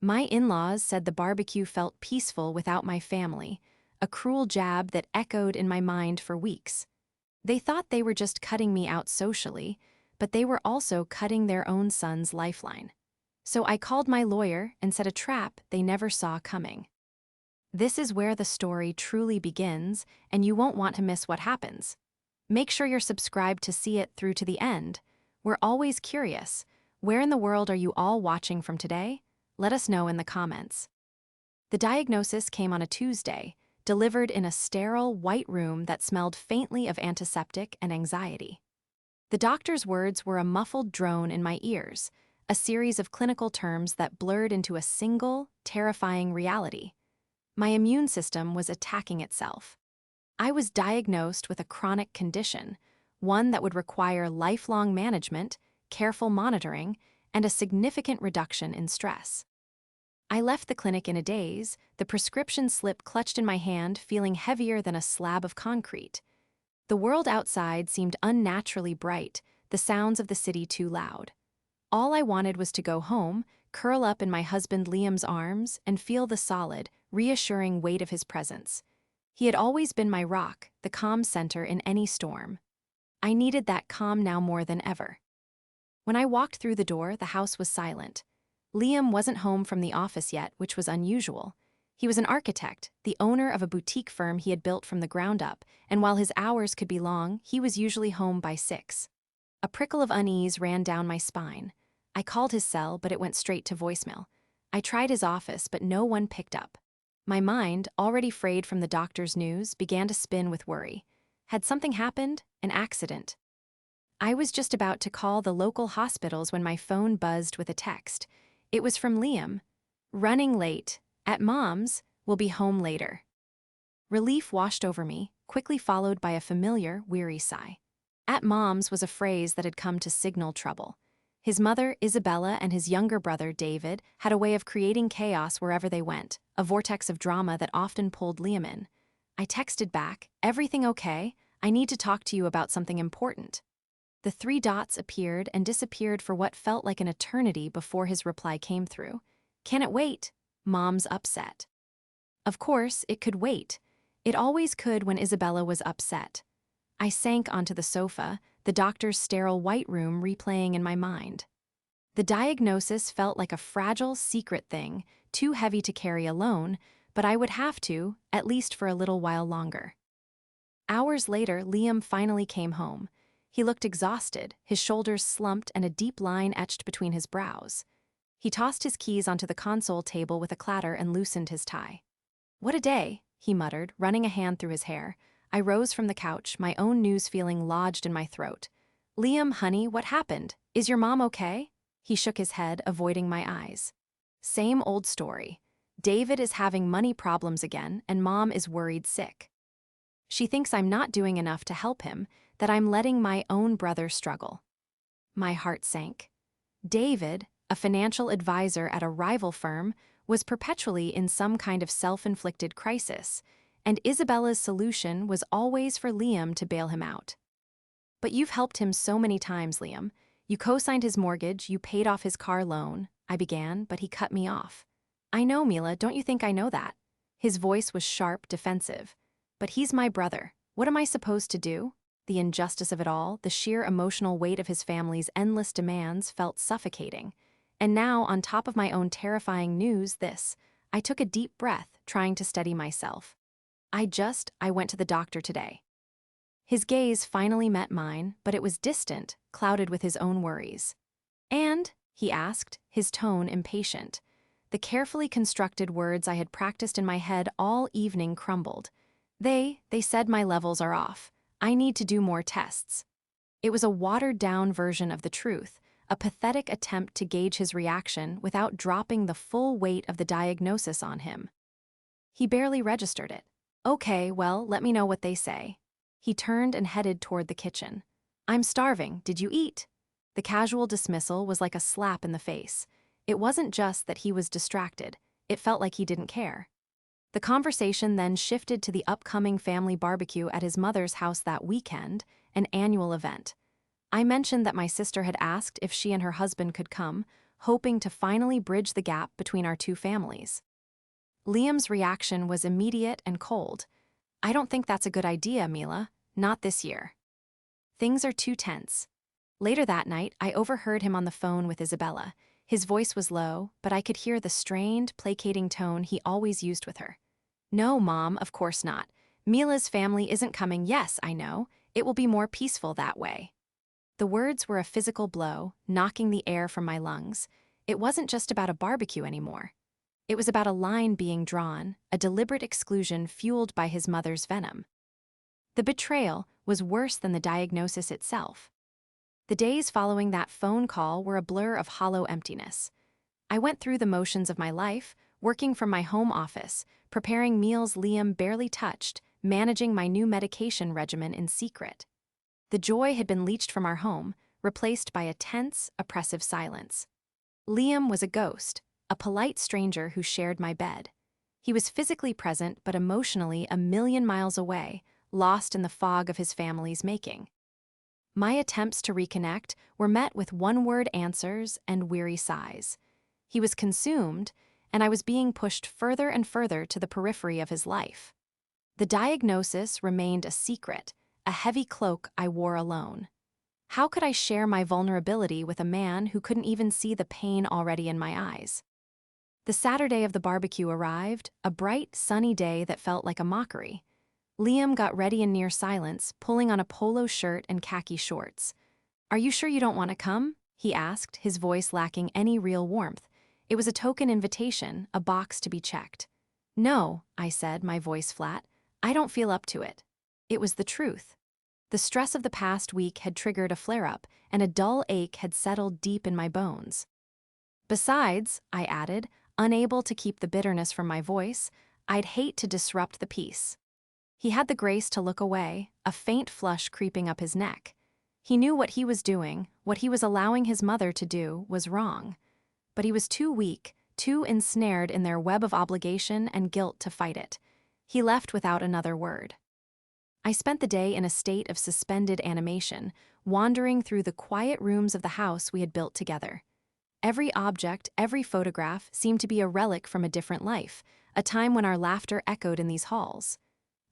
My in-laws said the barbecue felt peaceful without my family, a cruel jab that echoed in my mind for weeks. They thought they were just cutting me out socially, but they were also cutting their own son's lifeline. So I called my lawyer and set a trap they never saw coming. This is where the story truly begins, and you won't want to miss what happens. Make sure you're subscribed to see it through to the end. We're always curious. Where in the world are you all watching from today? Let us know in the comments. The diagnosis came on a Tuesday, delivered in a sterile, white room that smelled faintly of antiseptic and anxiety. The doctor's words were a muffled drone in my ears, a series of clinical terms that blurred into a single, terrifying reality. My immune system was attacking itself. I was diagnosed with a chronic condition, one that would require lifelong management, careful monitoring, and a significant reduction in stress. I left the clinic in a daze, the prescription slip clutched in my hand, feeling heavier than a slab of concrete. The world outside seemed unnaturally bright, the sounds of the city too loud. All I wanted was to go home, curl up in my husband Liam's arms, and feel the solid, reassuring weight of his presence. He had always been my rock, the calm center in any storm. I needed that calm now more than ever. When I walked through the door, the house was silent. Liam wasn't home from the office yet, which was unusual. He was an architect, the owner of a boutique firm he had built from the ground up, and while his hours could be long, he was usually home by 6. A prickle of unease ran down my spine. I called his cell, but it went straight to voicemail. I tried his office, but no one picked up. My mind, already frayed from the doctor's news, began to spin with worry. Had something happened? An accident? I was just about to call the local hospitals when my phone buzzed with a text. It was from Liam. "Running late. At Mom's. Will be home later." Relief washed over me, quickly followed by a familiar, weary sigh. "At Mom's" was a phrase that had come to signal trouble. His mother, Isabella, and his younger brother, David, had a way of creating chaos wherever they went, a vortex of drama that often pulled Liam in. I texted back, "Everything okay? I need to talk to you about something important." The 3 dots appeared and disappeared for what felt like an eternity before his reply came through. "Can it wait? Mom's upset." Of course, it could wait. It always could when Isabella was upset. I sank onto the sofa, the doctor's sterile white room replaying in my mind. The diagnosis felt like a fragile, secret thing, too heavy to carry alone, but I would have to, at least for a little while longer. Hours later, Liam finally came home. He looked exhausted, his shoulders slumped and a deep line etched between his brows. He tossed his keys onto the console table with a clatter and loosened his tie. "What a day," he muttered, running a hand through his hair. I rose from the couch, my own news feeling lodged in my throat. "Liam, honey, what happened? Is your mom okay?" He shook his head, avoiding my eyes. "Same old story. David is having money problems again, and Mom is worried sick. She thinks I'm not doing enough to help him, that I'm letting my own brother struggle." My heart sank. David, a financial advisor at a rival firm, was perpetually in some kind of self-inflicted crisis, and Isabella's solution was always for Liam to bail him out. "But you've helped him so many times, Liam. You co-signed his mortgage, you paid off his car loan," I began, but he cut me off. "I know, Mila, don't you think I know that?" His voice was sharp, defensive. "But he's my brother. What am I supposed to do?" The injustice of it all, the sheer emotional weight of his family's endless demands felt suffocating. And now, on top of my own terrifying news, this. I took a deep breath, trying to steady myself. I went to the doctor today." His gaze finally met mine, but it was distant, clouded with his own worries. "And?" he asked, his tone impatient. The carefully constructed words I had practiced in my head all evening crumbled. They said my levels are off. I need to do more tests." It was a watered-down version of the truth, a pathetic attempt to gauge his reaction without dropping the full weight of the diagnosis on him. He barely registered it. "Okay, well, let me know what they say." He turned and headed toward the kitchen. "I'm starving. Did you eat?" The casual dismissal was like a slap in the face. It wasn't just that he was distracted. It felt like he didn't care. The conversation then shifted to the upcoming family barbecue at his mother's house that weekend, an annual event. I mentioned that my sister had asked if she and her husband could come, hoping to finally bridge the gap between our two families. Liam's reaction was immediate and cold. "I don't think that's a good idea, Mila. Not this year." Things are too tense. Later that night, I overheard him on the phone with Isabella. His voice was low, but I could hear the strained, placating tone he always used with her. "No, Mom, of course not. Mila's family isn't coming. Yes, I know. It will be more peaceful that way." The words were a physical blow, knocking the air from my lungs. It wasn't just about a barbecue anymore. It was about a line being drawn, a deliberate exclusion fueled by his mother's venom. The betrayal was worse than the diagnosis itself. The days following that phone call were a blur of hollow emptiness. I went through the motions of my life, working from my home office, preparing meals Liam barely touched, managing my new medication regimen in secret. The joy had been leached from our home, replaced by a tense, oppressive silence. Liam was a ghost, a polite stranger who shared my bed. He was physically present but emotionally a million miles away, lost in the fog of his family's making. My attempts to reconnect were met with one-word answers and weary sighs. He was consumed, and I was being pushed further and further to the periphery of his life. The diagnosis remained a secret, a heavy cloak I wore alone. How could I share my vulnerability with a man who couldn't even see the pain already in my eyes? The Saturday of the barbecue arrived, a bright, sunny day that felt like a mockery. Liam got ready in near silence, pulling on a polo shirt and khaki shorts. "Are you sure you don't want to come?" he asked, his voice lacking any real warmth. It was a token invitation, a box to be checked. "No," I said, my voice flat. "I don't feel up to it." It was the truth. The stress of the past week had triggered a flare-up, and a dull ache had settled deep in my bones. "Besides," I added, unable to keep the bitterness from my voice, "I'd hate to disrupt the peace." He had the grace to look away, a faint flush creeping up his neck. He knew what he was doing, what he was allowing his mother to do, was wrong. But he was too weak, too ensnared in their web of obligation and guilt to fight it. He left without another word. I spent the day in a state of suspended animation, wandering through the quiet rooms of the house we had built together. Every object, every photograph seemed to be a relic from a different life, a time when our laughter echoed in these halls.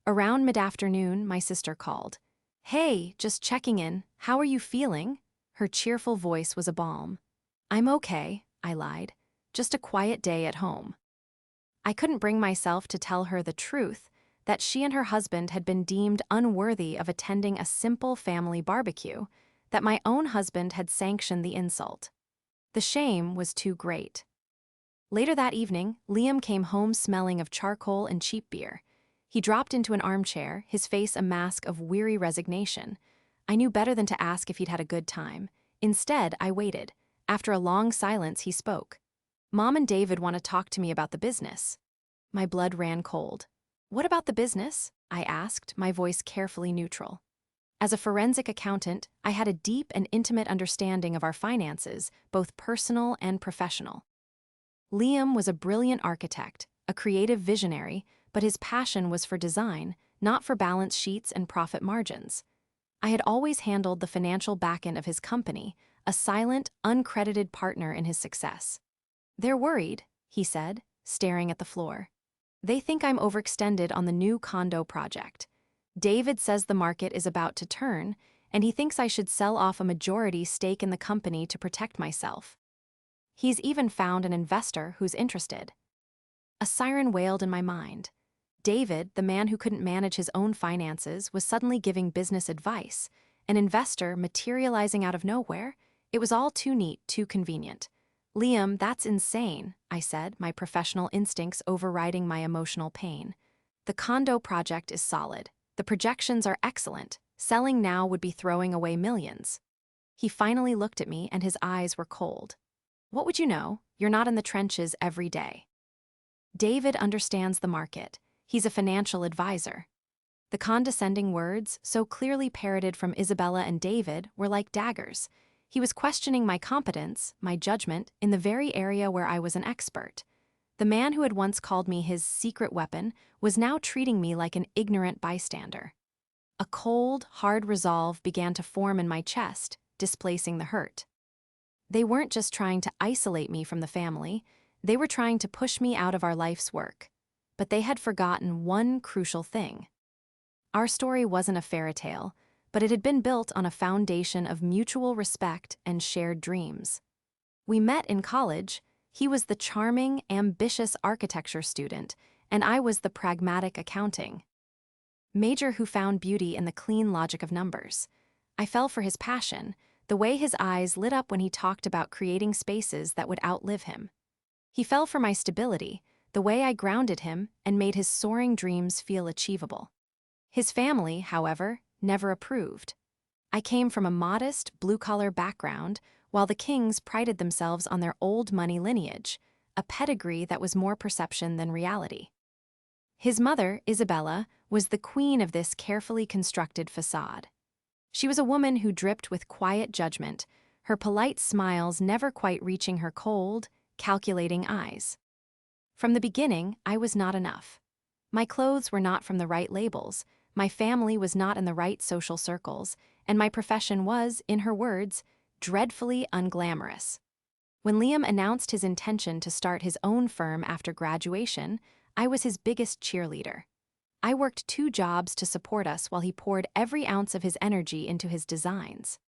Around mid-afternoon, my sister called. "Hey, just checking in. How are you feeling?" Her cheerful voice was a balm. "I'm okay," I lied. "Just a quiet day at home." I couldn't bring myself to tell her the truth, that she and her husband had been deemed unworthy of attending a simple family barbecue, that my own husband had sanctioned the insult. The shame was too great. Later that evening, Liam came home smelling of charcoal and cheap beer. He dropped into an armchair, his face a mask of weary resignation. I knew better than to ask if he'd had a good time. Instead, I waited. After a long silence, he spoke. "Mom and David want to talk to me about the business." My blood ran cold. "What about the business?" I asked, my voice carefully neutral. As a forensic accountant, I had a deep and intimate understanding of our finances, both personal and professional. Liam was a brilliant architect, a creative visionary, but his passion was for design, not for balance sheets and profit margins. I had always handled the financial backend of his company, a silent, uncredited partner in his success. "They're worried," he said, staring at the floor. "They think I'm overextended on the new condo project. David says the market is about to turn, and he thinks I should sell off a majority stake in the company to protect myself. He's even found an investor who's interested." A siren wailed in my mind. David, the man who couldn't manage his own finances, was suddenly giving business advice. An investor materializing out of nowhere? It was all too neat, too convenient. "Liam, that's insane," I said, my professional instincts overriding my emotional pain. "The condo project is solid. The projections are excellent. Selling now would be throwing away millions." He finally looked at me and his eyes were cold. "What would you know? You're not in the trenches every day." "David understands the market. He's a financial advisor." The condescending words, so clearly parroted from Isabella and David, were like daggers. He was questioning my competence, my judgment, in the very area where I was an expert. The man who had once called me his secret weapon was now treating me like an ignorant bystander. A cold, hard resolve began to form in my chest, displacing the hurt. They weren't just trying to isolate me from the family, they were trying to push me out of our life's work. But they had forgotten one crucial thing. Our story wasn't a fairy tale, but it had been built on a foundation of mutual respect and shared dreams. We met in college. He was the charming, ambitious architecture student, and I was the pragmatic accounting major who found beauty in the clean logic of numbers. I fell for his passion, the way his eyes lit up when he talked about creating spaces that would outlive him. He fell for my stability, the way I grounded him and made his soaring dreams feel achievable. His family, however, never approved. I came from a modest, blue-collar background, while the Kings prided themselves on their old money lineage, a pedigree that was more perception than reality. His mother, Isabella, was the queen of this carefully constructed facade. She was a woman who dripped with quiet judgment, her polite smiles never quite reaching her cold, calculating eyes. From the beginning, I was not enough. My clothes were not from the right labels, my family was not in the right social circles, and my profession was, in her words, dreadfully unglamorous. When Liam announced his intention to start his own firm after graduation, I was his biggest cheerleader. I worked 2 jobs to support us while he poured every ounce of his energy into his designs.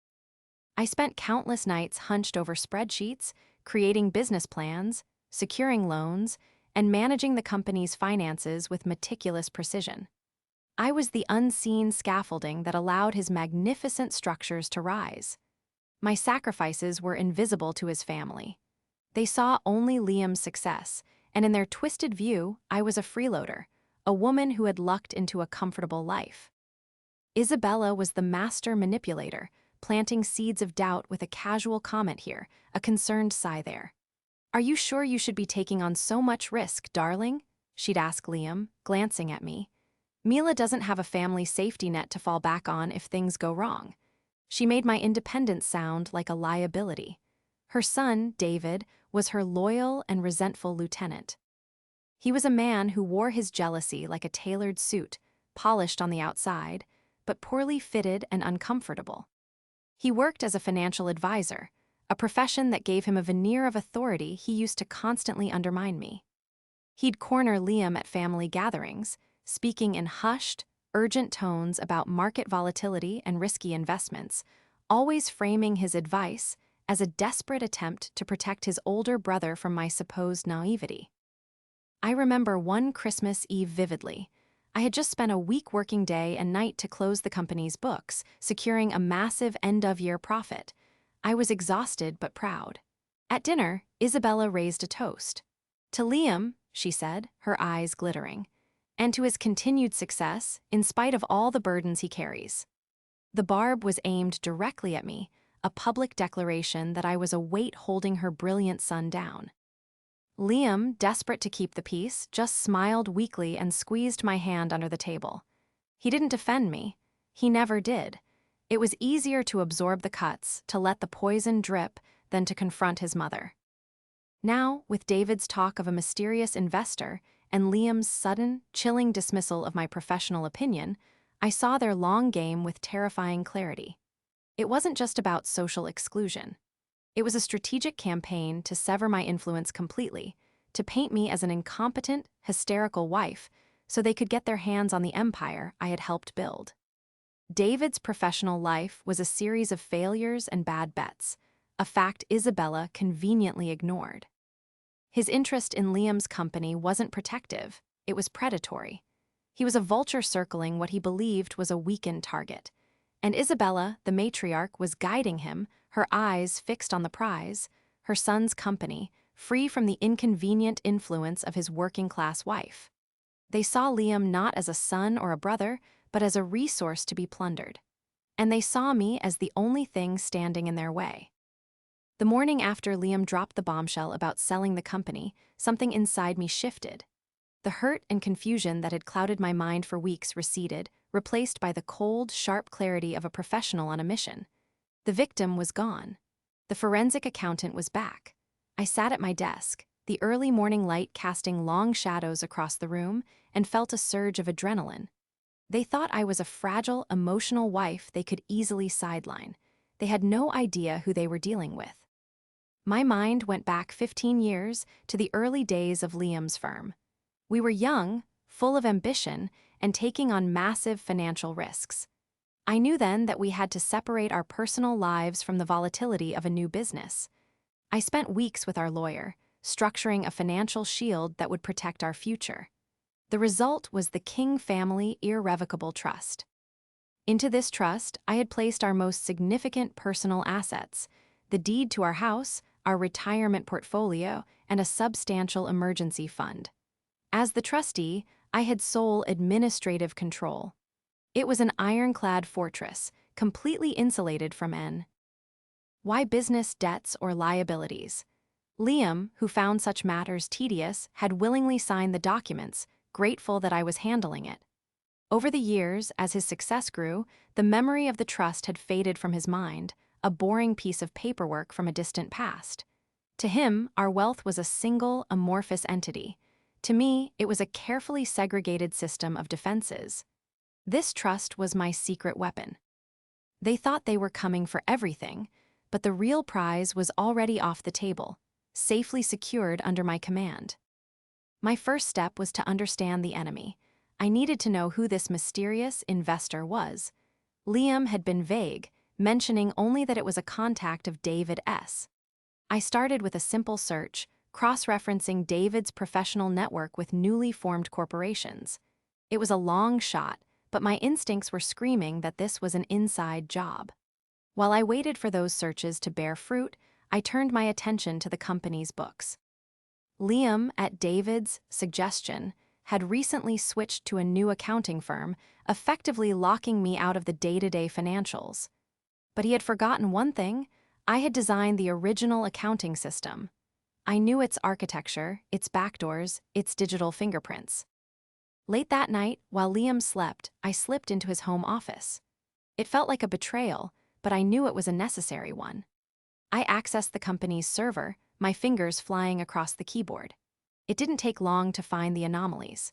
I spent countless nights hunched over spreadsheets, creating business plans, securing loans, and managing the company's finances with meticulous precision. I was the unseen scaffolding that allowed his magnificent structures to rise. My sacrifices were invisible to his family. They saw only Liam's success, and in their twisted view, I was a freeloader, a woman who had lucked into a comfortable life. Isabella was the master manipulator, planting seeds of doubt with a casual comment here, a concerned sigh there. "Are you sure you should be taking on so much risk, darling?" she'd ask Liam, glancing at me. "Mila doesn't have a family safety net to fall back on if things go wrong." She made my independence sound like a liability. Her son, David, was her loyal and resentful lieutenant. He was a man who wore his jealousy like a tailored suit, polished on the outside, but poorly fitted and uncomfortable. He worked as a financial advisor, a profession that gave him a veneer of authority he used to constantly undermine me. He'd corner Liam at family gatherings, speaking in hushed, urgent tones about market volatility and risky investments, always framing his advice as a desperate attempt to protect his older brother from my supposed naivety. I remember one Christmas Eve vividly. I had just spent a week working day and night to close the company's books, securing a massive end-of-year profit. I was exhausted but proud. At dinner, Isabella raised a toast. "To Liam," she said, her eyes glittering, "and to his continued success, in spite of all the burdens he carries." The barb was aimed directly at me, a public declaration that I was a weight holding her brilliant son down. Liam, desperate to keep the peace, just smiled weakly and squeezed my hand under the table. He didn't defend me. He never did. It was easier to absorb the cuts, to let the poison drip, than to confront his mother. Now, with David's talk of a mysterious investor and Liam's sudden, chilling dismissal of my professional opinion, I saw their long game with terrifying clarity. It wasn't just about social exclusion. It was a strategic campaign to sever my influence completely, to paint me as an incompetent, hysterical wife, so they could get their hands on the empire I had helped build. David's professional life was a series of failures and bad bets, a fact Isabella conveniently ignored. His interest in Liam's company wasn't protective, it was predatory. He was a vulture circling what he believed was a weakened target. And Isabella, the matriarch, was guiding him, her eyes fixed on the prize, her son's company, free from the inconvenient influence of his working-class wife. They saw Liam not as a son or a brother, but as a resource to be plundered. And they saw me as the only thing standing in their way. The morning after Liam dropped the bombshell about selling the company, something inside me shifted. The hurt and confusion that had clouded my mind for weeks receded, replaced by the cold, sharp clarity of a professional on a mission. The victim was gone. The forensic accountant was back. I sat at my desk, the early morning light casting long shadows across the room, and felt a surge of adrenaline. They thought I was a fragile, emotional wife they could easily sideline. They had no idea who they were dealing with. My mind went back 15 years to the early days of Liam's firm. We were young, full of ambition, and taking on massive financial risks. I knew then that we had to separate our personal lives from the volatility of a new business. I spent weeks with our lawyer, structuring a financial shield that would protect our future. The result was the King Family Irrevocable Trust. Into this trust, I had placed our most significant personal assets, the deed to our house, our retirement portfolio, and a substantial emergency fund. As the trustee, I had sole administrative control. It was an ironclad fortress, completely insulated from why business debts or liabilities. Liam, who found such matters tedious, had willingly signed the documents, grateful that I was handling it. Over the years, as his success grew, the memory of the trust had faded from his mind, a boring piece of paperwork from a distant past. To him, our wealth was a single, amorphous entity. To me, it was a carefully segregated system of defenses. This trust was my secret weapon. They thought they were coming for everything, but the real prize was already off the table, safely secured under my command. My first step was to understand the enemy. I needed to know who this mysterious investor was. Liam had been vague, mentioning only that it was a contact of David S. I started with a simple search, cross-referencing David's professional network with newly formed corporations. It was a long shot, but my instincts were screaming that this was an inside job. While I waited for those searches to bear fruit, I turned my attention to the company's books. Liam, at David's suggestion, had recently switched to a new accounting firm, effectively locking me out of the day-to-day financials. But he had forgotten one thing: I had designed the original accounting system. I knew its architecture, its backdoors, its digital fingerprints. Late that night, while Liam slept, I slipped into his home office. It felt like a betrayal, but I knew it was a necessary one. I accessed the company's server, my fingers flying across the keyboard. It didn't take long to find the anomalies.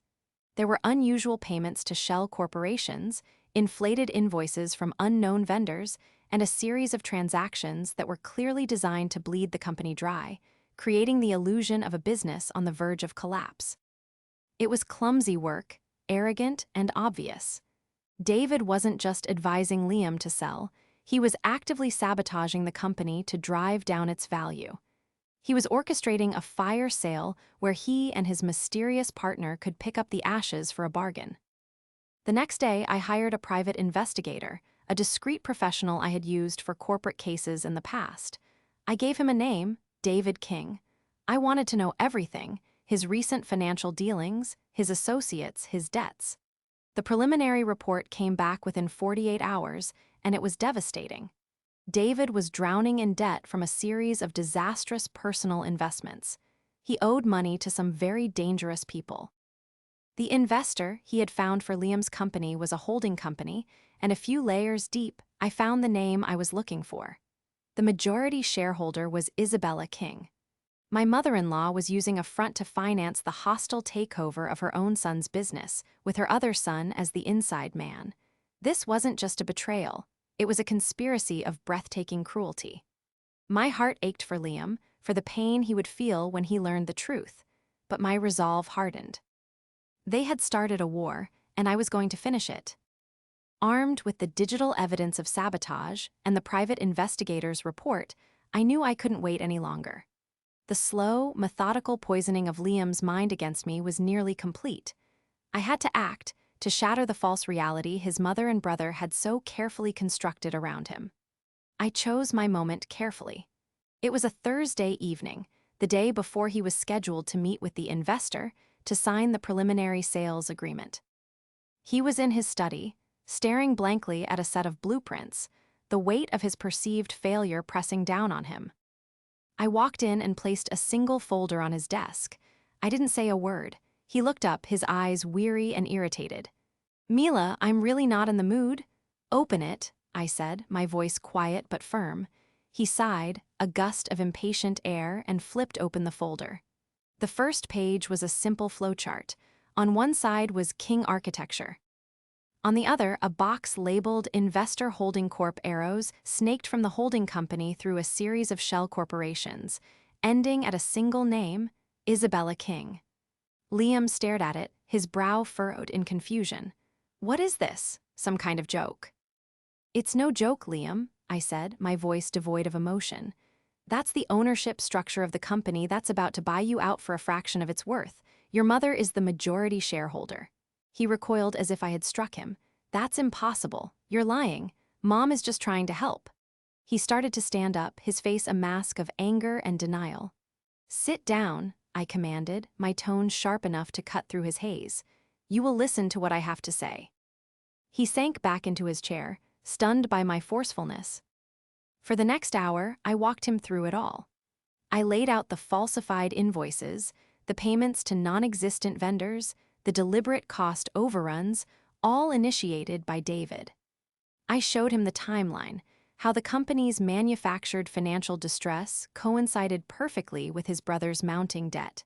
There were unusual payments to shell corporations, inflated invoices from unknown vendors, and a series of transactions that were clearly designed to bleed the company dry, creating the illusion of a business on the verge of collapse. It was clumsy work, arrogant and obvious. David wasn't just advising Liam to sell, he was actively sabotaging the company to drive down its value. He was orchestrating a fire sale where he and his mysterious partner could pick up the ashes for a bargain. The next day, I hired a private investigator, a discreet professional I had used for corporate cases in the past. I gave him a name, David King. I wanted to know everything: his recent financial dealings, his associates, his debts. The preliminary report came back within 48 hours, and it was devastating. David was drowning in debt from a series of disastrous personal investments. He owed money to some very dangerous people. The investor he had found for Liam's company was a holding company, and a few layers deep, I found the name I was looking for. The majority shareholder was Isabella King. My mother-in-law was using a front to finance the hostile takeover of her own son's business, with her other son as the inside man. This wasn't just a betrayal. It was a conspiracy of breathtaking cruelty. My heart ached for Liam, for the pain he would feel when he learned the truth, but my resolve hardened. They had started a war, and I was going to finish it. Armed with the digital evidence of sabotage and the private investigator's report, I knew I couldn't wait any longer. The slow, methodical poisoning of Liam's mind against me was nearly complete. I had to act, to shatter the false reality his mother and brother had so carefully constructed around him. I chose my moment carefully. It was a Thursday evening, the day before he was scheduled to meet with the investor to sign the preliminary sales agreement. He was in his study, staring blankly at a set of blueprints, the weight of his perceived failure pressing down on him. I walked in and placed a single folder on his desk. I didn't say a word. He looked up, his eyes weary and irritated. "Mila, I'm really not in the mood." "Open it," I said, my voice quiet but firm. He sighed, a gust of impatient air, and flipped open the folder. The first page was a simple flowchart. On one side was King architecture. On the other, a box labeled Investor Holding Corp. arrows snaked from the holding company through a series of shell corporations, ending at a single name, Isabella King. Liam stared at it, his brow furrowed in confusion. What is this? Some kind of joke? It's no joke, Liam, I said, my voice devoid of emotion. That's the ownership structure of the company that's about to buy you out for a fraction of its worth. Your mother is the majority shareholder. He recoiled as if I had struck him. That's impossible. You're lying. Mom is just trying to help. He started to stand up, his face a mask of anger and denial. Sit down, I commanded, my tone sharp enough to cut through his haze. You will listen to what I have to say. He sank back into his chair, stunned by my forcefulness. For the next hour, I walked him through it all. I laid out the falsified invoices, the payments to non-existent vendors, the deliberate cost overruns, all initiated by David. I showed him the timeline, how the company's manufactured financial distress coincided perfectly with his brother's mounting debt.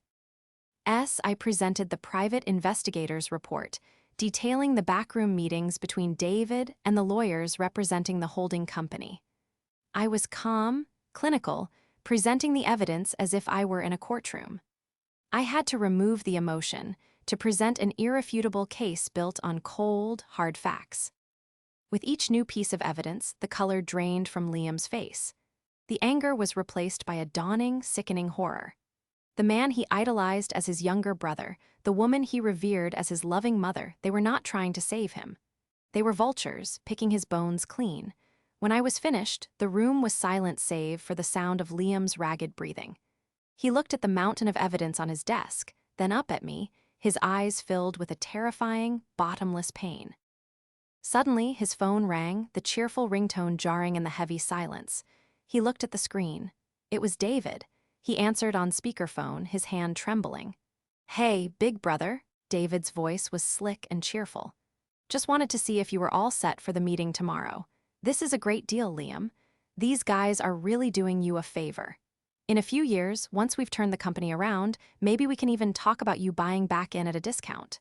I presented the private investigator's report, detailing the backroom meetings between David and the lawyers representing the holding company. I was calm, clinical, presenting the evidence as if I were in a courtroom. I had to remove the emotion, to present an irrefutable case built on cold, hard facts. With each new piece of evidence, the color drained from Liam's face. The anger was replaced by a dawning, sickening horror. The man he idolized as his younger brother, the woman he revered as his loving mother, they were not trying to save him. They were vultures, picking his bones clean. When I was finished, the room was silent save for the sound of Liam's ragged breathing. He looked at the mountain of evidence on his desk, then up at me, his eyes filled with a terrifying, bottomless pain. Suddenly, his phone rang, the cheerful ringtone jarring in the heavy silence. He looked at the screen. It was David. He answered on speakerphone, his hand trembling. Hey, big brother. David's voice was slick and cheerful. Just wanted to see if you were all set for the meeting tomorrow. This is a great deal, Liam. These guys are really doing you a favor. In a few years, once we've turned the company around, maybe we can even talk about you buying back in at a discount.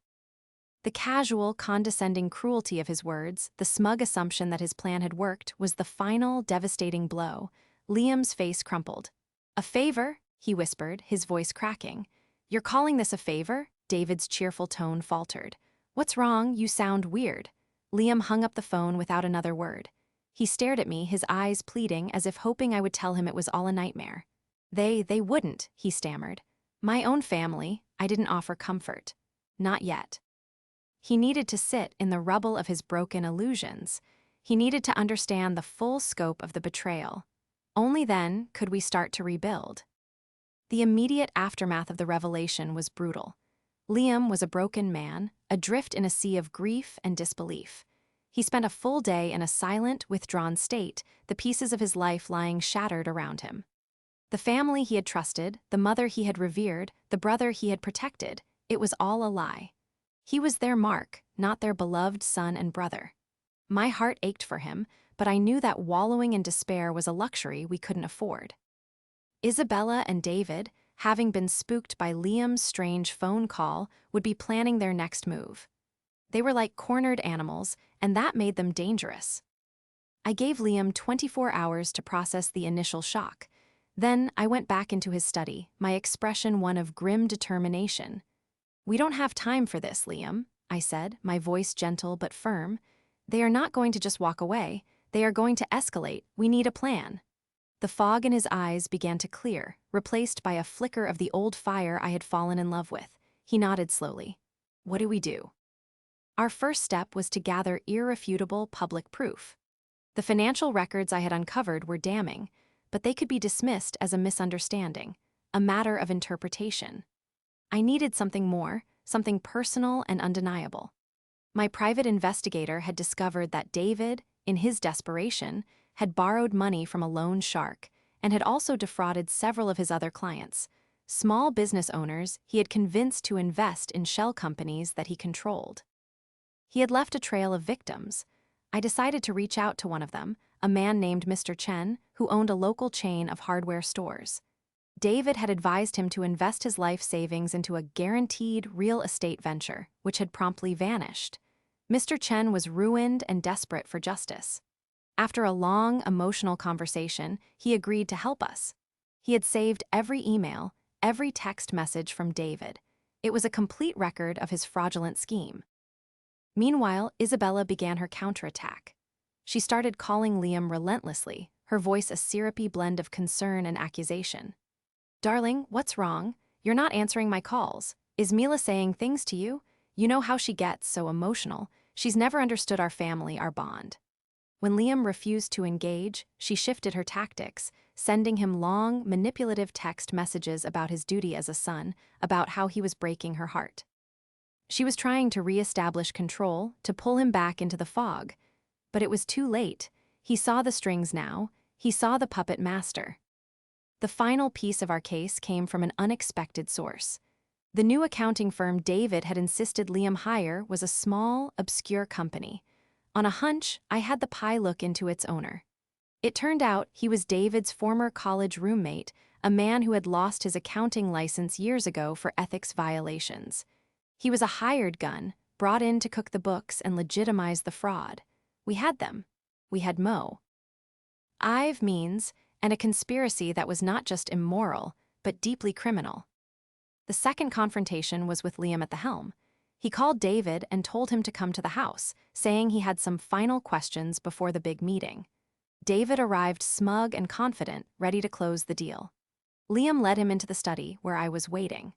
The casual, condescending cruelty of his words, the smug assumption that his plan had worked, was the final, devastating blow. Liam's face crumpled. A favor? He whispered, his voice cracking. You're calling this a favor? David's cheerful tone faltered. What's wrong? You sound weird. Liam hung up the phone without another word. He stared at me, his eyes pleading, as if hoping I would tell him it was all a nightmare. They wouldn't, he stammered. My own family, I didn't offer comfort. Not yet. He needed to sit in the rubble of his broken illusions. He needed to understand the full scope of the betrayal. Only then could we start to rebuild. The immediate aftermath of the revelation was brutal. Liam was a broken man, adrift in a sea of grief and disbelief. He spent a full day in a silent, withdrawn state, the pieces of his life lying shattered around him. The family he had trusted, the mother he had revered, the brother he had protected, it was all a lie. He was their mark, not their beloved son and brother. My heart ached for him, but I knew that wallowing in despair was a luxury we couldn't afford. Isabella and David, having been spooked by Liam's strange phone call, would be planning their next move. They were like cornered animals, and that made them dangerous. I gave Liam 24 hours to process the initial shock. Then I went back into his study, my expression one of grim determination. We don't have time for this, Liam, I said, my voice gentle but firm. They are not going to just walk away. They are going to escalate. We need a plan. The fog in his eyes began to clear, replaced by a flicker of the old fire I had fallen in love with. He nodded slowly. What do we do? Our first step was to gather irrefutable public proof. The financial records I had uncovered were damning, but they could be dismissed as a misunderstanding, a matter of interpretation. I needed something more, something personal and undeniable. My private investigator had discovered that David, in his desperation, had borrowed money from a loan shark and had also defrauded several of his other clients. Small business owners he had convinced to invest in shell companies that he controlled. He had left a trail of victims. I decided to reach out to one of them, a man named Mr. Chen, who owned a local chain of hardware stores. David had advised him to invest his life savings into a guaranteed real estate venture, which had promptly vanished. Mr. Chen was ruined and desperate for justice. After a long, emotional conversation, he agreed to help us. He had saved every email, every text message from David. It was a complete record of his fraudulent scheme. Meanwhile, Isabella began her counterattack. She started calling Liam relentlessly, her voice a syrupy blend of concern and accusation. "Darling, what's wrong? You're not answering my calls. Is Mila saying things to you? You know how she gets so emotional. She's never understood our family, our bond." When Liam refused to engage, she shifted her tactics, sending him long, manipulative text messages about his duty as a son, about how he was breaking her heart. She was trying to re-establish control, to pull him back into the fog. But it was too late. He saw the strings now. He saw the puppet master. The final piece of our case came from an unexpected source. The new accounting firm David had insisted Liam hire was a small, obscure company. On a hunch, I had the pie look into its owner. It turned out he was David's former college roommate, a man who had lost his accounting license years ago for ethics violations. He was a hired gun, brought in to cook the books and legitimize the fraud. We had them. We had Mo. Ive means, and a conspiracy that was not just immoral, but deeply criminal. The second confrontation was with Liam at the helm. He called David and told him to come to the house, saying he had some final questions before the big meeting. David arrived smug and confident, ready to close the deal. Liam led him into the study, where I was waiting.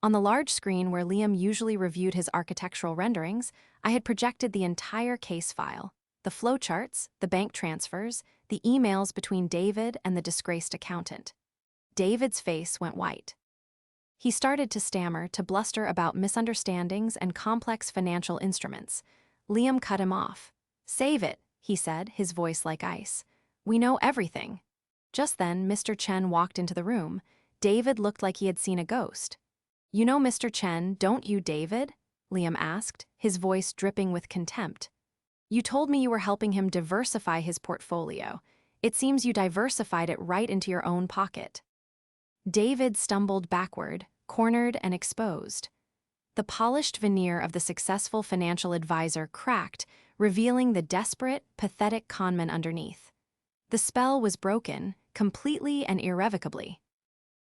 On the large screen where Liam usually reviewed his architectural renderings, I had projected the entire case file, the flowcharts, the bank transfers, the emails between David and the disgraced accountant. David's face went white. He started to stammer, to bluster about misunderstandings and complex financial instruments. Liam cut him off. "Save it," he said, his voice like ice. "We know everything." Just then, Mr. Chen walked into the room. David looked like he had seen a ghost. "You know Mr. Chen, don't you, David?" Liam asked, his voice dripping with contempt. "You told me you were helping him diversify his portfolio. It seems you diversified it right into your own pocket." David stumbled backward, cornered and exposed. The polished veneer of the successful financial advisor cracked, revealing the desperate, pathetic conman underneath. The spell was broken, completely and irrevocably.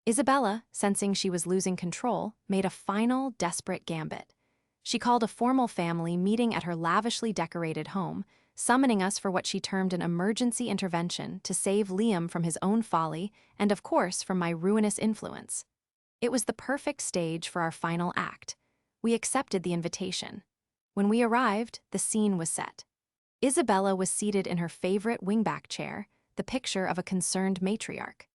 Isabella, sensing she was losing control, made a final, desperate gambit. She called a formal family meeting at her lavishly decorated home, summoning us for what she termed an emergency intervention to save Liam from his own folly and, of course, from my ruinous influence. It was the perfect stage for our final act. We accepted the invitation. When we arrived, the scene was set. Isabella was seated in her favorite wingback chair, the picture of a concerned matriarch.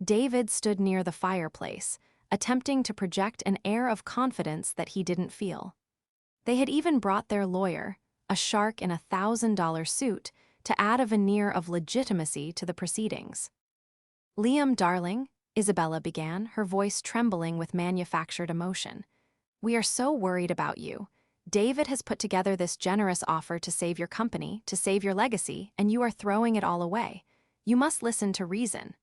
David stood near the fireplace, attempting to project an air of confidence that he didn't feel. They had even brought their lawyer, a shark in a $1,000 suit, to add a veneer of legitimacy to the proceedings. "Liam, darling," Isabella began, her voice trembling with manufactured emotion. "We are so worried about you. David has put together this generous offer to save your company, to save your legacy, and you are throwing it all away. You must listen to reason."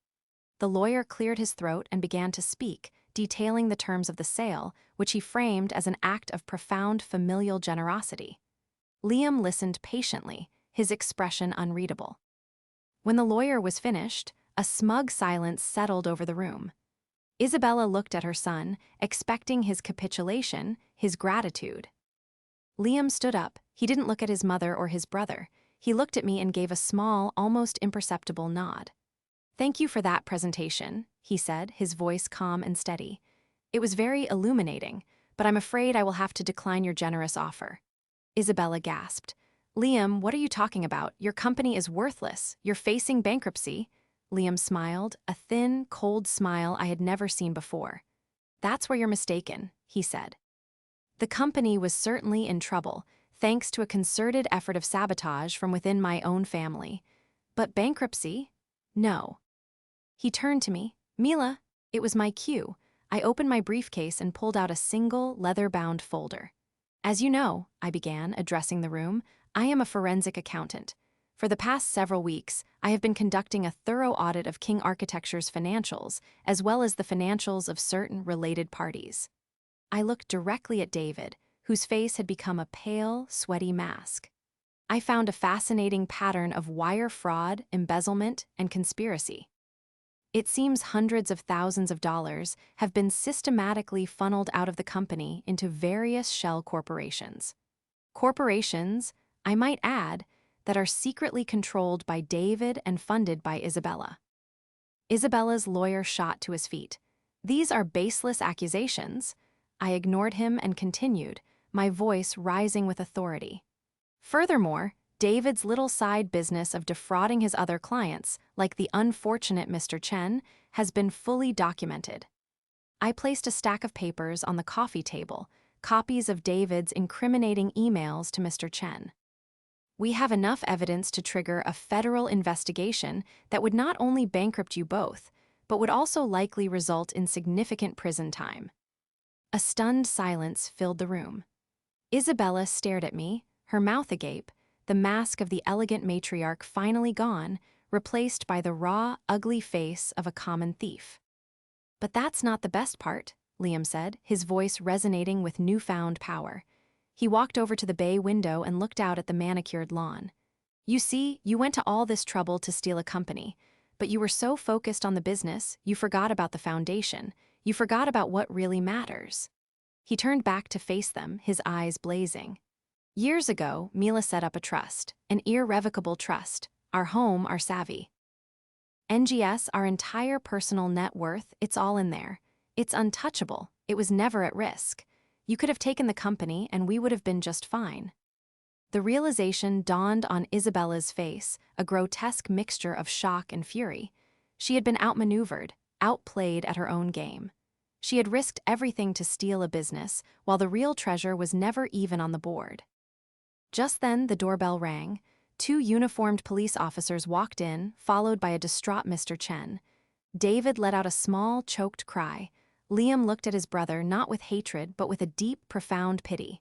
The lawyer cleared his throat and began to speak, detailing the terms of the sale, which he framed as an act of profound familial generosity. Liam listened patiently, his expression unreadable. When the lawyer was finished, a smug silence settled over the room. Isabella looked at her son, expecting his capitulation, his gratitude. Liam stood up. He didn't look at his mother or his brother. He looked at me and gave a small, almost imperceptible nod. "Thank you for that presentation," he said, his voice calm and steady. "It was very illuminating, but I'm afraid I will have to decline your generous offer." Isabella gasped. "Liam, what are you talking about? Your company is worthless. You're facing bankruptcy." Liam smiled, a thin, cold smile I had never seen before. "That's where you're mistaken," he said. The company was certainly in trouble, thanks to a concerted effort of sabotage from within my own family. But bankruptcy? No. He turned to me. "Mila," it was my cue. I opened my briefcase and pulled out a single, leather-bound folder. "As you know," I began, addressing the room, "I am a forensic accountant. For the past several weeks, I have been conducting a thorough audit of King Architecture's financials, as well as the financials of certain related parties." I looked directly at David, whose face had become a pale, sweaty mask. I found a fascinating pattern of wire fraud, embezzlement, and conspiracy. It seems hundreds of thousands of dollars have been systematically funneled out of the company into various shell corporations. Corporations, I might add, that are secretly controlled by David and funded by Isabella. Isabella's lawyer shot to his feet. These are baseless accusations. I ignored him and continued, my voice rising with authority. Furthermore, David's little side business of defrauding his other clients, like the unfortunate Mr. Chen, has been fully documented. I placed a stack of papers on the coffee table, copies of David's incriminating emails to Mr. Chen. We have enough evidence to trigger a federal investigation that would not only bankrupt you both, but would also likely result in significant prison time. A stunned silence filled the room. Isabella stared at me, her mouth agape, the mask of the elegant matriarch finally gone, replaced by the raw, ugly face of a common thief. "But that's not the best part," Liam said, his voice resonating with newfound power. He walked over to the bay window and looked out at the manicured lawn. "You see, you went to all this trouble to steal a company, but you were so focused on the business, you forgot about the foundation. You forgot about what really matters." He turned back to face them, his eyes blazing. "Years ago, Mila set up a trust, an irrevocable trust, our home, our savvy. NGS, our entire personal net worth, it's all in there. It's untouchable, it was never at risk. You could have taken the company and we would have been just fine." The realization dawned on Isabella's face, a grotesque mixture of shock and fury. She had been outmaneuvered, outplayed at her own game. She had risked everything to steal a business, while the real treasure was never even on the board. Just then, the doorbell rang. 2 uniformed police officers walked in, followed by a distraught Mr. Chen. David let out a small, choked cry. Liam looked at his brother not with hatred, but with a deep, profound pity.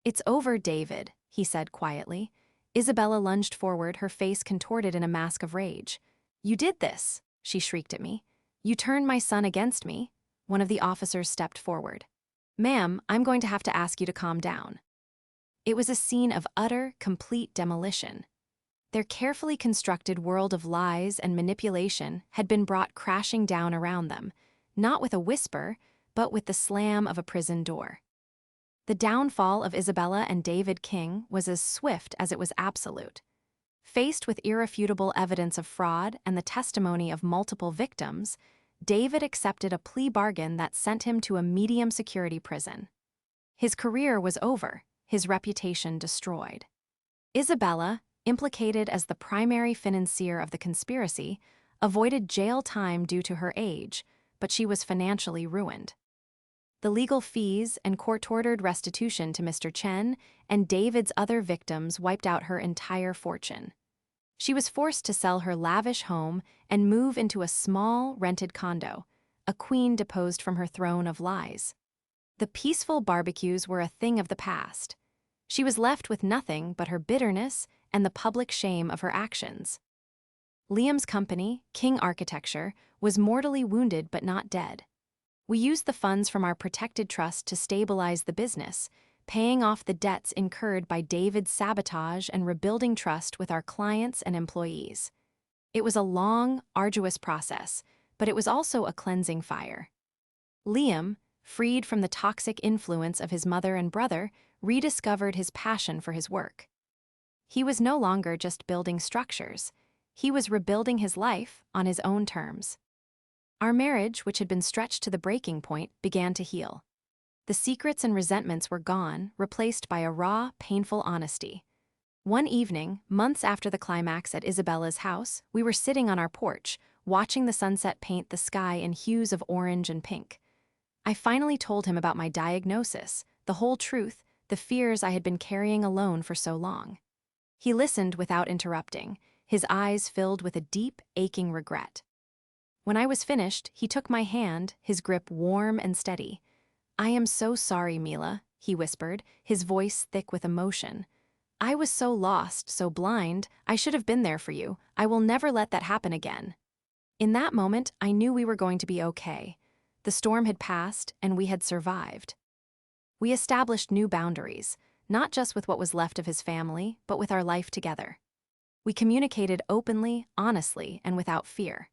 "It's over, David," he said quietly. Isabella lunged forward, her face contorted in a mask of rage. "You did this," she shrieked at me. "You turned my son against me." One of the officers stepped forward. "Ma'am, I'm going to have to ask you to calm down." It was a scene of utter, complete demolition. Their carefully constructed world of lies and manipulation had been brought crashing down around them, not with a whisper, but with the slam of a prison door. The downfall of Isabella and David King was as swift as it was absolute. Faced with irrefutable evidence of fraud and the testimony of multiple victims, David accepted a plea bargain that sent him to a medium-security prison. His career was over, his reputation destroyed. Isabella, implicated as the primary financier of the conspiracy, avoided jail time due to her age, but she was financially ruined. The legal fees and court-ordered restitution to Mr. Chen and David's other victims wiped out her entire fortune. She was forced to sell her lavish home and move into a small, rented condo, a queen deposed from her throne of lies. The peaceful barbecues were a thing of the past. She was left with nothing but her bitterness and the public shame of her actions. Liam's company, King Architecture, was mortally wounded but not dead. We used the funds from our protected trust to stabilize the business, paying off the debts incurred by David's sabotage and rebuilding trust with our clients and employees. It was a long, arduous process, but it was also a cleansing fire. Liam, freed from the toxic influence of his mother and brother, rediscovered his passion for his work. He was no longer just building structures. He was rebuilding his life on his own terms. Our marriage, which had been stretched to the breaking point, began to heal. The secrets and resentments were gone, replaced by a raw, painful honesty. One evening, months after the climax at Isabella's house, we were sitting on our porch, watching the sunset paint the sky in hues of orange and pink. I finally told him about my diagnosis, the whole truth, the fears I had been carrying alone for so long. He listened without interrupting, his eyes filled with a deep, aching regret. When I was finished, he took my hand, his grip warm and steady. "I am so sorry, Mila," he whispered, his voice thick with emotion. "I was so lost, so blind, I should have been there for you. I will never let that happen again." In that moment, I knew we were going to be okay. The storm had passed, and we had survived. We established new boundaries, not just with what was left of his family, but with our life together. We communicated openly, honestly, and without fear.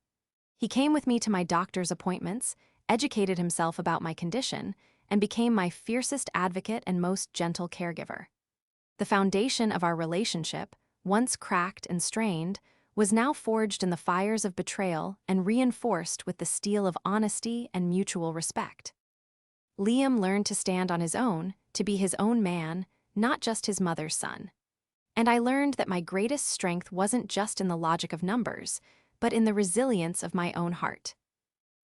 He came with me to my doctor's appointments, educated himself about my condition, and became my fiercest advocate and most gentle caregiver. The foundation of our relationship, once cracked and strained, was now forged in the fires of betrayal and reinforced with the steel of honesty and mutual respect. Liam learned to stand on his own, to be his own man, not just his mother's son. And I learned that my greatest strength wasn't just in the logic of numbers, but in the resilience of my own heart.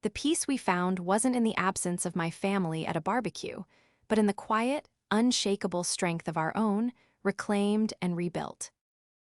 The peace we found wasn't in the absence of my family at a barbecue, but in the quiet, unshakable strength of our own, reclaimed and rebuilt.